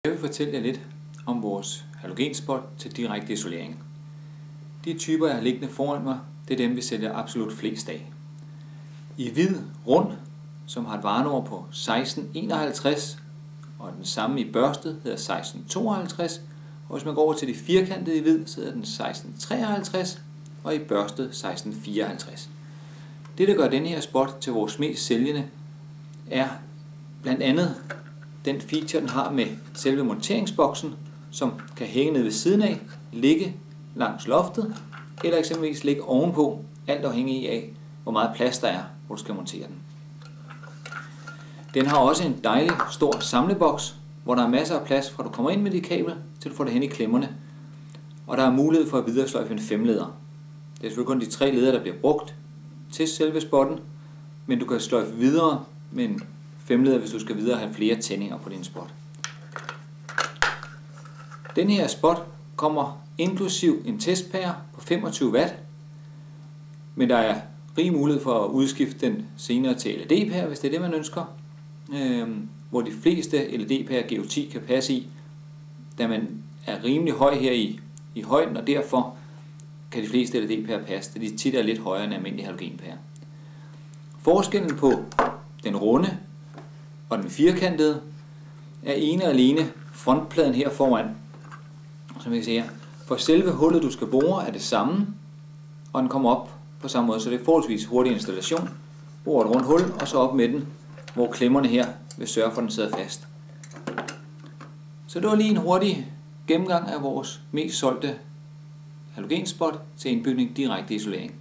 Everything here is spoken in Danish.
Jeg vil fortælle jer lidt om vores halogenspot til direkte isolering. De typer, jeg har liggende foran mig, det er dem, vi sælger absolut flest af. I hvid rund, som har et varenummer på 1651, og den samme i børstet hedder 1652, og hvis man går over til de firkantede i hvid, så hedder den 1653, og i børstet 1654. Det, der gør denne her spot til vores mest sælgende, er blandt andet den feature, den har med selve monteringsboksen, som kan hænge ned ved siden af, ligge langs loftet, eller eksempelvis ligge ovenpå, alt afhængig af, hvor meget plads der er, hvor du skal montere den. Den har også en dejlig stor samleboks, hvor der er masser af plads fra du kommer ind med dit kabel, til du får det hen i klemmerne. Og der er mulighed for at videresløjfe en 5-leder. Det er selvfølgelig kun de 3 ledere, der bliver brugt til selve spotten, men du kan sløjfe videre med en 5-leder, hvis du skal videre have flere tændinger på din spot. Den her spot kommer inklusiv en testpære på 25 watt, men der er rig mulighed for at udskifte den senere til LED-pære, hvis det er det, man ønsker. Hvor de fleste LED-pærer G10 kan passe i, da man er rimelig høj her i højden, og derfor kan de fleste LED-pærer passe, da de tit er lidt højere end almindelige halogenpærer. Forskellen på den runde og den firkantede er ene og alene frontpladen her foran. Som I kan se her. For selve hullet, du skal bore, er det samme, og den kommer op på samme måde, så det er forholdsvis hurtig installation. Bore et rundt hul, og så op med den, hvor klemmerne her vil sørge for, at den sidder fast. Så det var lige en hurtig gennemgang af vores mest solgte halogenspot til indbygning direkte isolering.